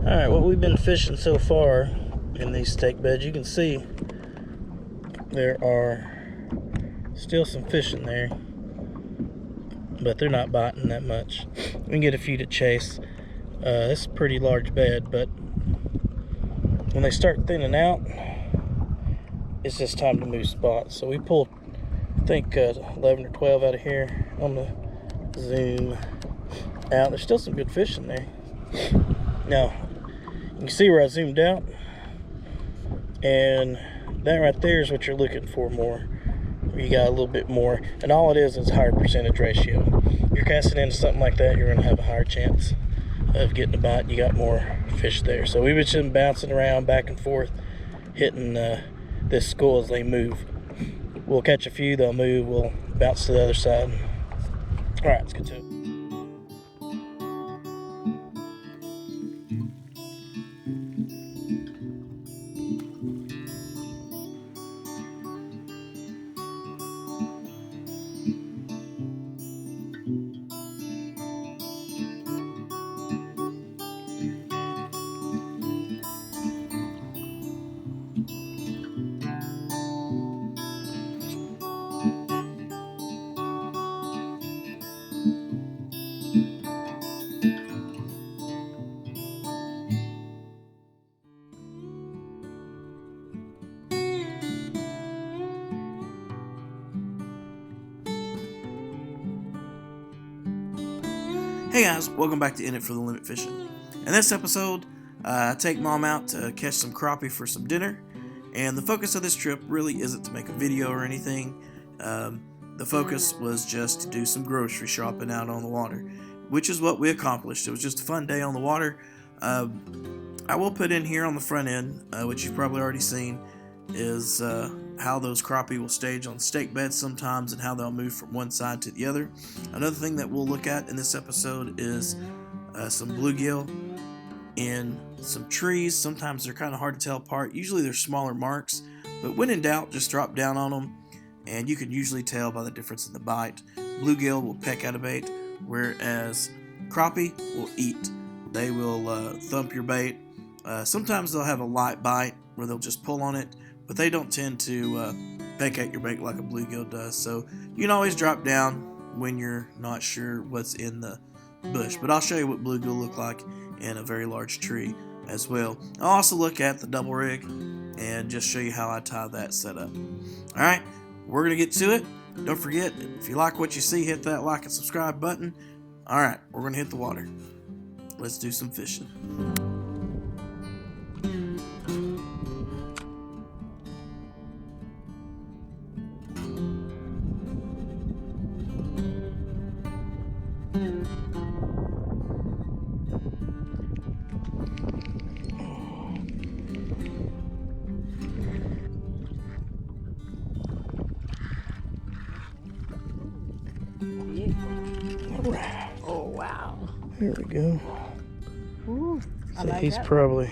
Alright, what we've been fishing so far in these stake beds, you can see there are still some fish in there, but they're not biting that much. We can get a few to chase. This is a pretty large bed, but when they start thinning out, it's just time to move spots. So we pulled, I think, 11 or 12 out of here. I'm gonna zoom out. There's still some good fish in there. Now, you can see where I zoomed out, and that right there is what you're looking for more. You got a little bit more, and all it is higher percentage ratio. You're casting into something like that, you're gonna have a higher chance of getting a bite. You got more fish there. So we've just been bouncing around back and forth, hitting this school as they move. We'll catch a few, they'll move, we'll bounce to the other side. All right, let's get to it. Hey guys, welcome back to In It for the Limit Fishing. In this episode, I take Mom out to catch some crappie for some dinner, and the focus of this trip really isn't to make a video or anything. The focus was just to do some grocery shopping out on the water, which is what we accomplished. It was just a fun day on the water. I will put in here on the front end, which you've probably already seen, is how those crappie will stage on stake beds sometimes and how they'll move from one side to the other. Another thing that we'll look at in this episode is some bluegill in some trees. Sometimes they're kind of hard to tell apart. Usually they're smaller marks, but when in doubt, just drop down on them and you can usually tell by the difference in the bite. Bluegill will peck at a bait, whereas crappie will eat. They will thump your bait. Sometimes they'll have a light bite where they'll just pull on it, but they don't tend to peck at your bait like a bluegill does. So you can always drop down when you're not sure what's in the bush. But I'll show you what bluegill look like in a very large tree as well. I'll also look at the double rig and just show you how I tie that setup. Alright, we're going to get to it. Don't forget, if you like what you see, hit that like and subscribe button. Alright, we're going to hit the water. Let's do some fishing. Oh wow! Here we go. Ooh, I So like he's that. probably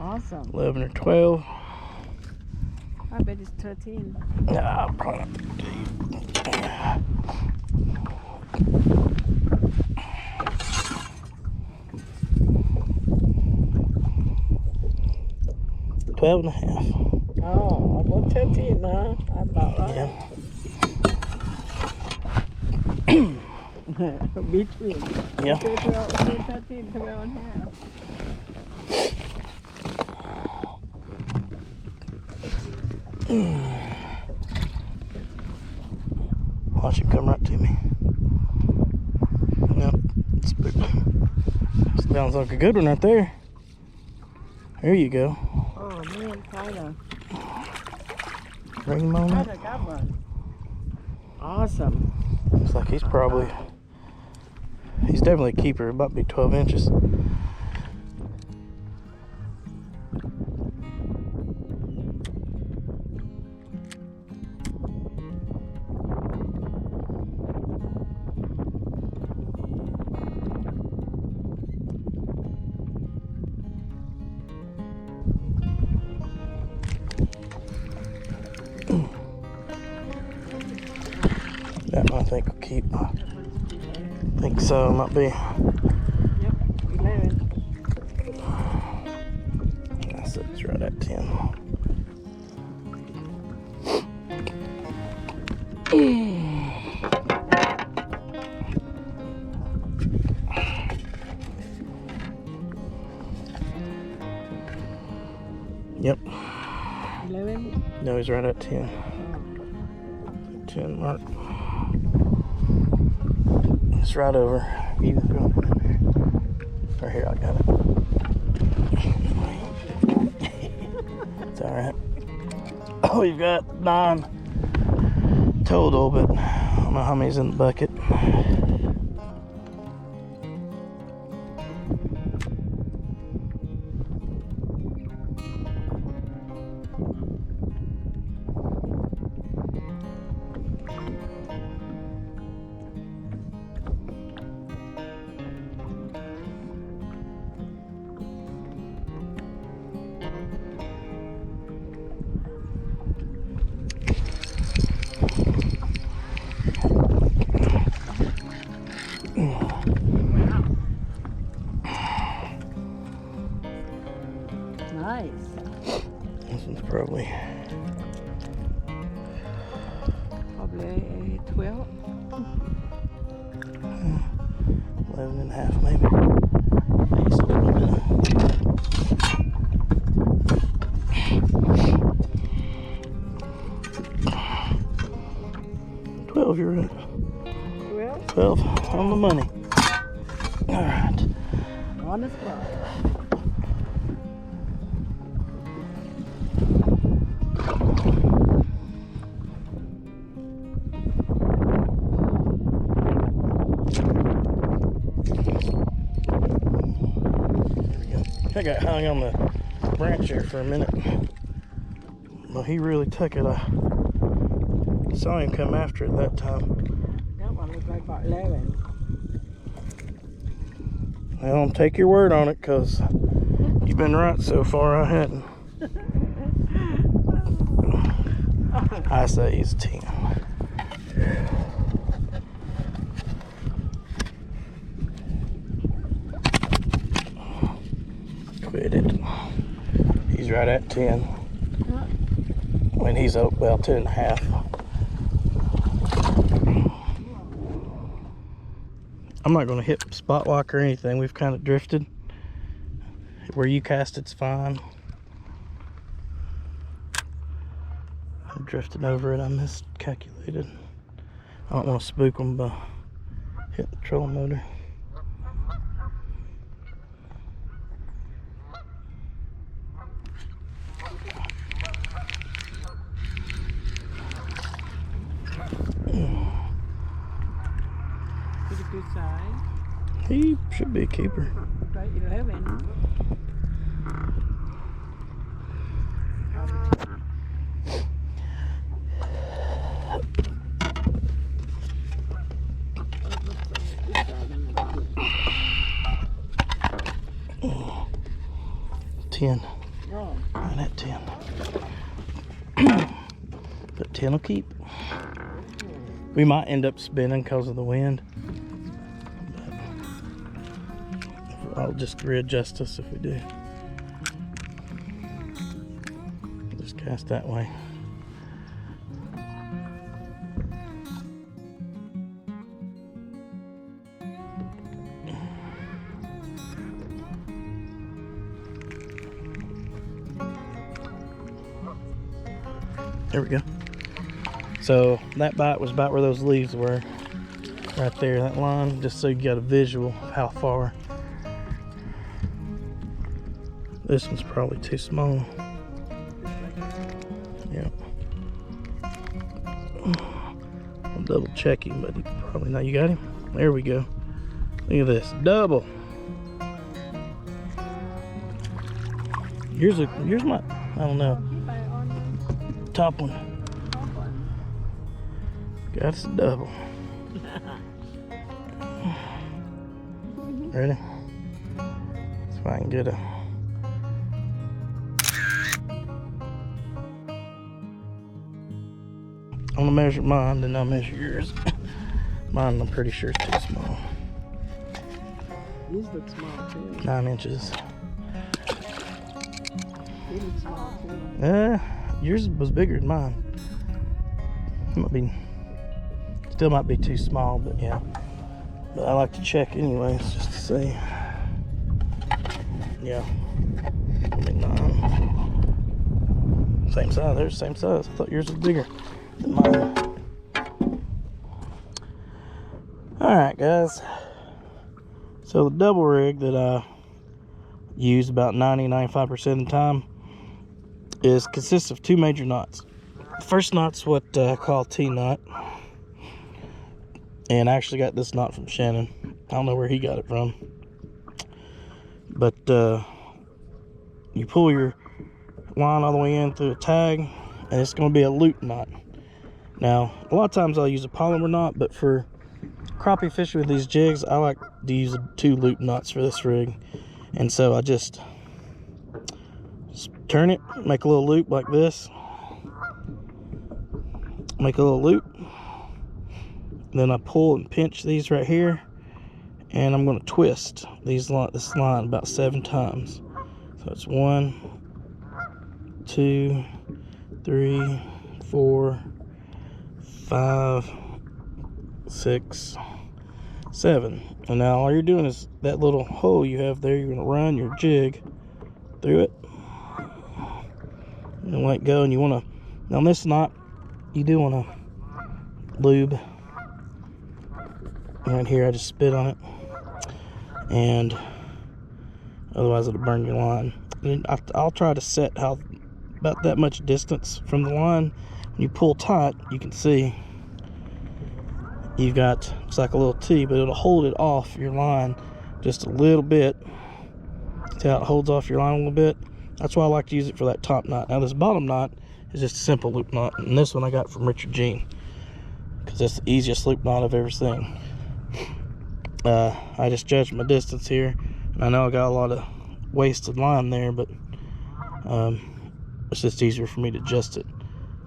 Awesome. 11 or 12. I bet it's 13. Nah, probably not. 12 and a half. Oh, about 13, huh? That's about right. Yeah. Between. Yeah. 13, 12 and a half. Watch him come right to me. Nope. Sounds like a good one right there. There you go. Oh man, kinda. Bring him on up. I got one. Awesome. Looks like he's definitely a keeper. About to be 12 inches. That I think will keep. I think so. Might be. Yep, 11. at 10. Yep. 11? No, he's right at 10. 10 mark. It's right over. You can throw it in there. Right here, I got it. It's alright. Oh, we've got 9 total, but I don't know how many's in the bucket. Nice. This one's probably 12. 11 and a half, maybe. Just a little bit. 12, you're right. 12 on the money. All right. On the spot. I got hung on the branch here for a minute. Well, he really took it. I saw him come after it that time. That one looks like about 11. Well, take your word on it, because you've been right so far. I hadn't. I say he's 10. Quit it. He's right at 10. When he's up, well, 2.5. I'm not going to hit spot lock or anything. We've kind of drifted. Where you cast it's fine. I'm drifting over it. I miscalculated. I don't want to spook them by hitting the trolling motor. Pretty good size. He should be a keeper. About 11. $10. Oh. Right at 10. But 10 will keep. We might end up spinning because of the wind. But I'll just readjust us if we do. Just cast that way. There we go. So that bite was about where those leaves were. Right there, that line, just so you got a visual of how far. This one's probably too small. Yeah. I'll double check him, but he probably not. You got him? There we go. Look at this. Double. Here's my, I don't know. Top one. Got us a double. Ready? See if I can get a. I'm gonna measure mine, then I'll measure yours. Mine, I'm pretty sure, is too small. These look small too. 9 inches. Pretty small too. Yours was bigger than mine. Still might be too small, but yeah. But I like to check anyways, just to see. Yeah. 9. Same size. There's the same size. I thought yours was bigger than mine. Alright, guys. So the double rig that I use about 90-95% of the time consists of 2 major knots. The first knot's what I call T-knot. And I actually got this knot from Shannon. I don't know where he got it from. But you pull your line all the way in through a tag, and it's going to be a loop knot. Now, a lot of times I'll use a polymer knot, but for crappie fishing with these jigs, I like to use 2 loop knots for this rig. And so I just turn it, make a little loop like this, make a little loop, then I pull and pinch these right here, and I'm going to twist this line about 7 times. So it's 1, 2, 3, 4, 5, 6, 7. And now all you're doing is that little hole you have there, you're going to run your jig through it and let go. And you want to, on this knot, you do want to lube. Right here I just spit on it, and otherwise it'll burn your line. And I'll try to set about that much distance from the line. When you pull tight, you can see you've got, it's like a little T, but it'll hold it off your line just a little bit. See how it holds off your line a little bit? That's why I like to use it for that top knot. Now this bottom knot is just a simple loop knot, and this one I got from Richard Jean, because it's the easiest loop knot I've ever seen. I just judged my distance here, and I know I got a lot of wasted line there, but it's just easier for me to adjust it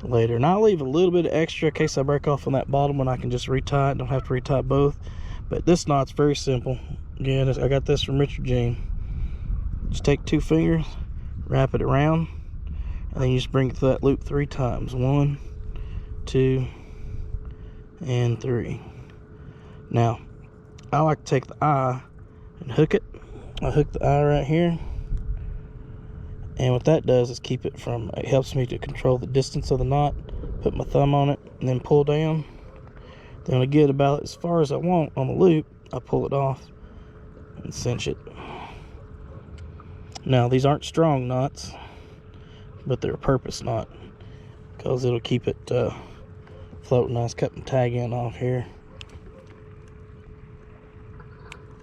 later. And I'll leave a little bit of extra in case I break off on that bottom one. I can just retie it, don't have to retie both. But this knot's very simple. Again, I got this from Richard Jean. Just take 2 fingers, wrap it around, and then you just bring it through that loop 3 times. 1, 2, and 3. Now, I like to take the eye and hook it. I hook the eye right here, and what that does is it helps me to control the distance of the knot. Put my thumb on it and then pull down. Then when I get about as far as I want on the loop, I pull it off and cinch it. Now these aren't strong knots, but they're a purpose knot because it'll keep it floating. I was cutting my tag end off here.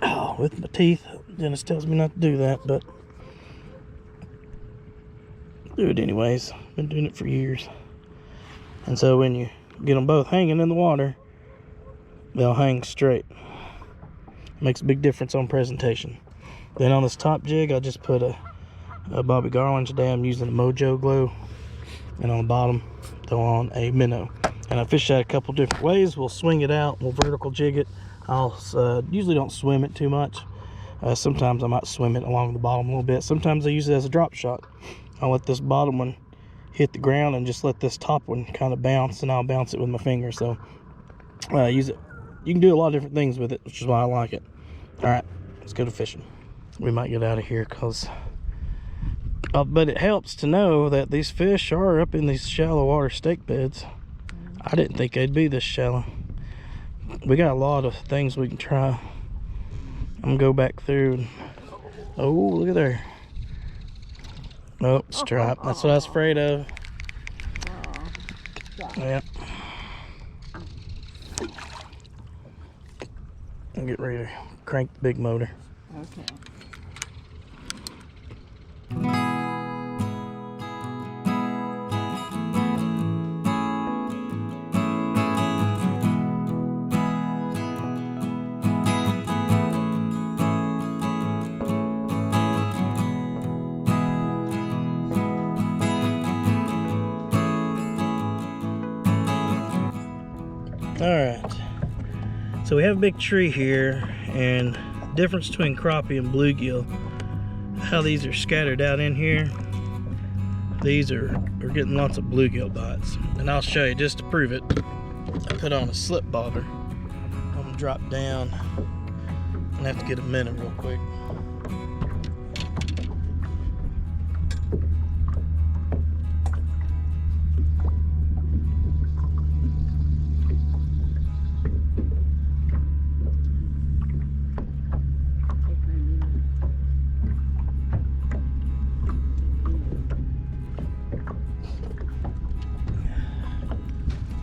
Oh, with my teeth. Dennis tells me not to do that, but do it anyways. Been doing it for years. And so when you get them both hanging in the water, they'll hang straight. Makes a big difference on presentation. Then on this top jig, I just put a Bobby Garland. Today I'm using a Mojo Glow, and on the bottom throw on a minnow. And I fish that a couple different ways. We'll swing it out, we'll vertical jig it. I'll usually don't swim it too much. Sometimes I might swim it along the bottom a little bit. Sometimes I use it as a drop shot. I'll let this bottom one hit the ground and just let this top one kind of bounce, and I'll bounce it with my finger. So use it. You can do a lot of different things with it, which is why I like it. All right, let's go to fishing. We might get out of here but it helps to know that these fish are up in these shallow water stake beds. I didn't think they'd be this shallow. We got a lot of things we can try. I'm gonna go back through and, oh, look at there. Oh, stripe. That's what I was afraid of. Yep. I'll get ready to crank the big motor. Okay. Alright, so we have a big tree here, and the difference between crappie and bluegill, how these are scattered out in here. these are getting lots of bluegill bites. And I'll show you just to prove it. I put on a slip bobber. I'm gonna drop down. I'm gonna have to get a minute real quick.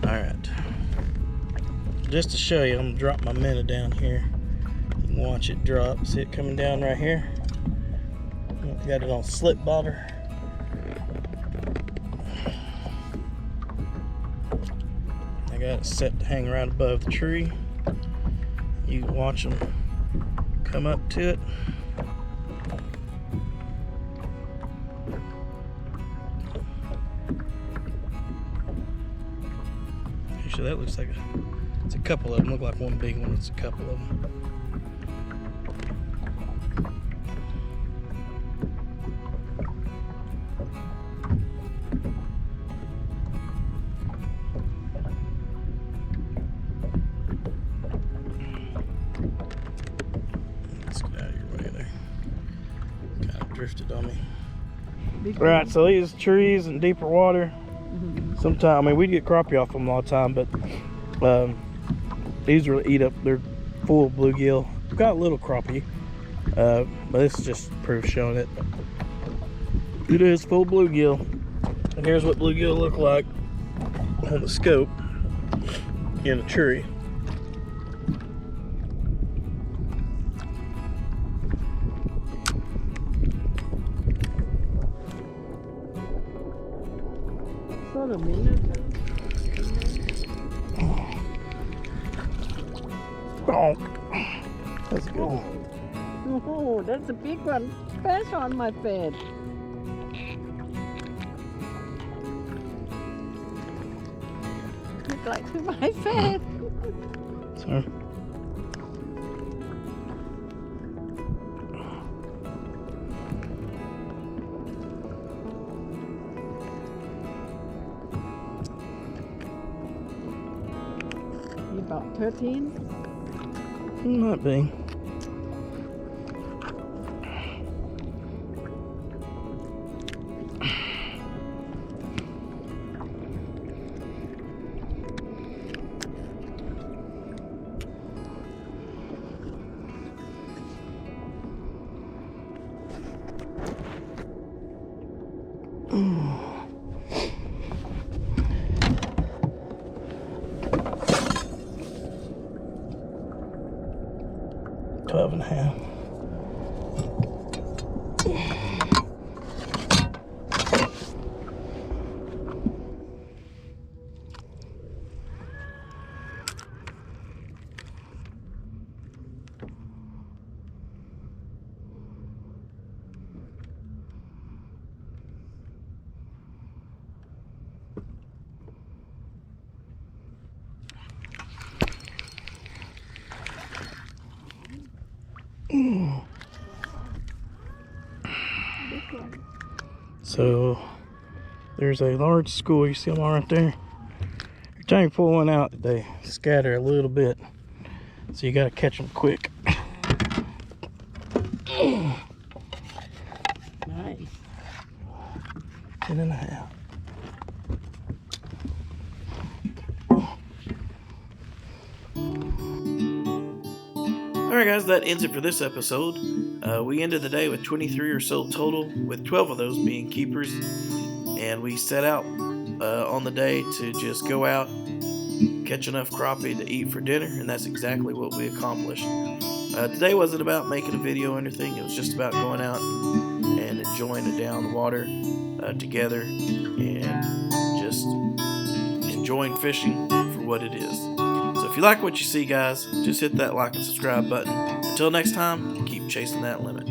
Alright, just to show you, I'm gonna drop my minnow down here. You can watch it drop. See it coming down right here? Got it on slip bobber. I got it set to hang right above the tree. You can watch them come up to it. So that looks like it's a couple of them. Look like one big one. It's a couple of them. Let's get out of your way there. Kind of drifted on me. Right, so these trees in deeper water. Sometimes, I mean, we'd get crappie off them all the time, but these really eat up. They're full of bluegill. We've got a little crappie, but this is just proof showing it. It is full bluegill. And here's what bluegill look like on the scope in a tree. A minute. Oh, that's good. Oh, that's a big one. Fish on my bed. Look like to my bed. Sorry. About 13? Might be. Ooh. 12 and a half. So there's a large school, you see them all right there. Every time you pull one out, they scatter a little bit, so you got to catch them quick. Nice. 10 and a half. Alright guys, that ends it for this episode. We ended the day with 23 or so total, with 12 of those being keepers. And we set out on the day to just go out, catch enough crappie to eat for dinner, and that's exactly what we accomplished. Today wasn't about making a video or anything, it was just about going out and enjoying a day on the water together and just enjoying fishing for what it is. So if you like what you see, guys, just hit that like and subscribe button. Until next time, keep chasing that limit.